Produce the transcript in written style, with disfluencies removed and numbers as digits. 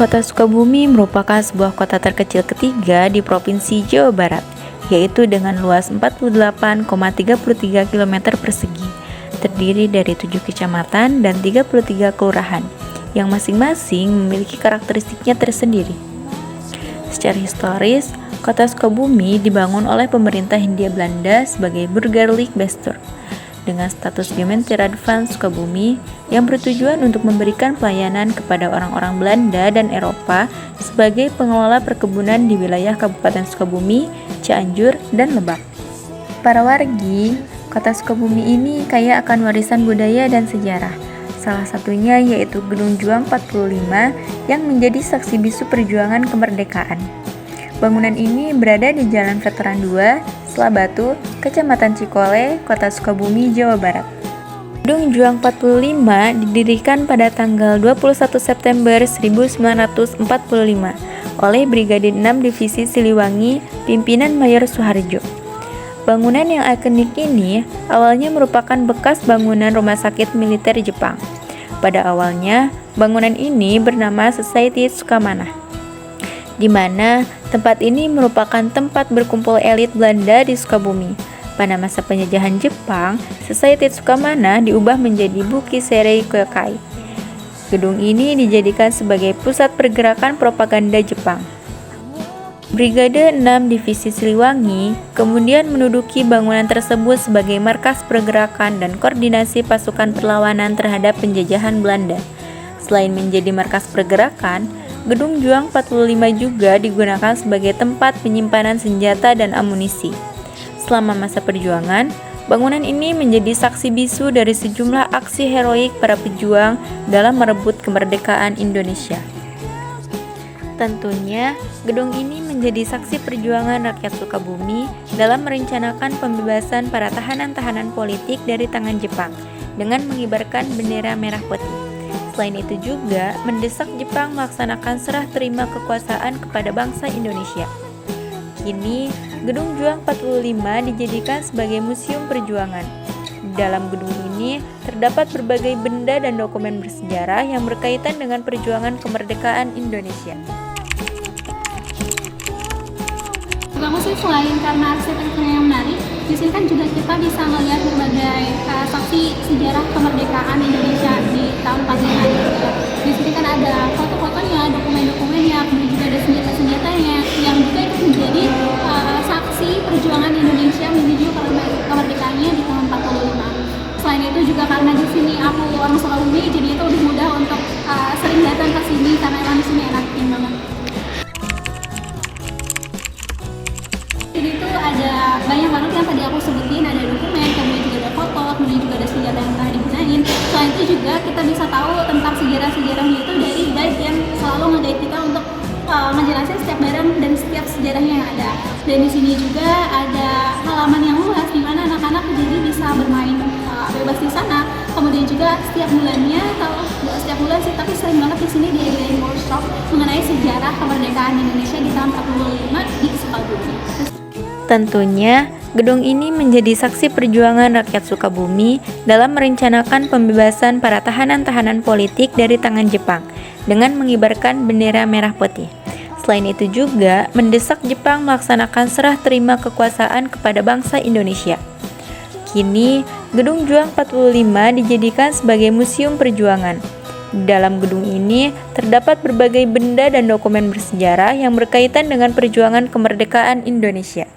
Kota Sukabumi merupakan sebuah kota terkecil ketiga di Provinsi Jawa Barat, yaitu dengan luas 48,33 km persegi, terdiri dari 7 kecamatan dan 33 kelurahan, yang masing-masing memiliki karakteristiknya tersendiri. Secara historis, Kota Sukabumi dibangun oleh pemerintah Hindia Belanda sebagai Burgerlijk Bestuur dengan status Gemeente Radvan Sukabumi yang bertujuan untuk memberikan pelayanan kepada orang-orang Belanda dan Eropa sebagai pengelola perkebunan di wilayah Kabupaten Sukabumi, Cianjur, dan Lebak. Para wargi Kota Sukabumi ini kaya akan warisan budaya dan sejarah. Salah satunya yaitu Gedung Juang 45 yang menjadi saksi bisu perjuangan kemerdekaan. Bangunan ini berada di Jalan Veteran 2, Selabatu, Kecamatan Cikole, Kota Sukabumi, Jawa Barat. Gedung Juang 45 didirikan pada tanggal 21 September 1945 oleh Brigade 6 Divisi Siliwangi, pimpinan Mayor Soeharjo. Bangunan yang ikonik ini awalnya merupakan bekas bangunan rumah sakit militer Jepang. Pada awalnya, bangunan ini bernama Society Sukamana, di mana tempat ini merupakan tempat berkumpul elit Belanda di Sukabumi. Pada masa penjajahan Jepang, Society Sukamana diubah menjadi Bukiseri Kyokai. Gedung ini dijadikan sebagai pusat pergerakan propaganda Jepang. Brigade 6 Divisi Siliwangi kemudian menduduki bangunan tersebut sebagai markas pergerakan dan koordinasi pasukan perlawanan terhadap penjajahan Belanda. Selain menjadi markas pergerakan, Gedung Juang 45 juga digunakan sebagai tempat penyimpanan senjata dan amunisi. Selama masa perjuangan, bangunan ini menjadi saksi bisu dari sejumlah aksi heroik para pejuang dalam merebut kemerdekaan Indonesia. Tentunya, gedung ini menjadi saksi perjuangan rakyat Sukabumi dalam merencanakan pembebasan para tahanan-tahanan politik dari tangan Jepang dengan mengibarkan bendera merah putih. Selain itu juga mendesak Jepang melaksanakan serah terima kekuasaan kepada bangsa Indonesia. Kini, Gedung Juang 45 dijadikan sebagai museum perjuangan. Di dalam gedung ini terdapat berbagai benda dan dokumen bersejarah yang berkaitan dengan perjuangan kemerdekaan Indonesia. Kamu sih selain karena arsitekturnya yang menarik, di sini kan juga kita bisa melihat berbagai saksi sejarah kemerdekaan Indonesia di tahun 45 gitu ya. Di sini kan ada foto-fotonya, dokumen-dokumennya, kemudian juga ada senjata-senjatanya yang juga itu menjadi saksi perjuangan Indonesia menuju kemerdekaannya di tahun 45. Selain itu juga karena di sini aku orang Sukabumi, jadi itu lebih mudah untuk sering datang ke sini karena emang di sini enak banget. Jadi itu ada banyak banget yang tadi aku sebutin, ada dokumen, kemudian juga ada foto, kemudian juga ada senjata yang telah digunain. Selain itu juga kita bisa tahu tentang sejarah-sejarahnya itu dari guide yang selalu nge-guide kita untuk ngejelasin setiap barang dan setiap sejarahnya yang ada. Dan di sini juga ada halaman yang luas di mana anak-anak jadi bisa bermain bebas di sana. Kemudian juga setiap bulannya, atau nggak setiap bulan sih, tapi sering banget di sini diadain workshop mengenai sejarah kemerdekaan Indonesia di tahun 45 di Sukabumi. Tentunya, gedung ini menjadi saksi perjuangan rakyat Sukabumi dalam merencanakan pembebasan para tahanan-tahanan politik dari tangan Jepang dengan mengibarkan bendera merah putih. Selain itu juga mendesak Jepang melaksanakan serah terima kekuasaan kepada bangsa Indonesia. Kini, Gedung Juang 45 dijadikan sebagai museum perjuangan. Di dalam gedung ini terdapat berbagai benda dan dokumen bersejarah yang berkaitan dengan perjuangan kemerdekaan Indonesia.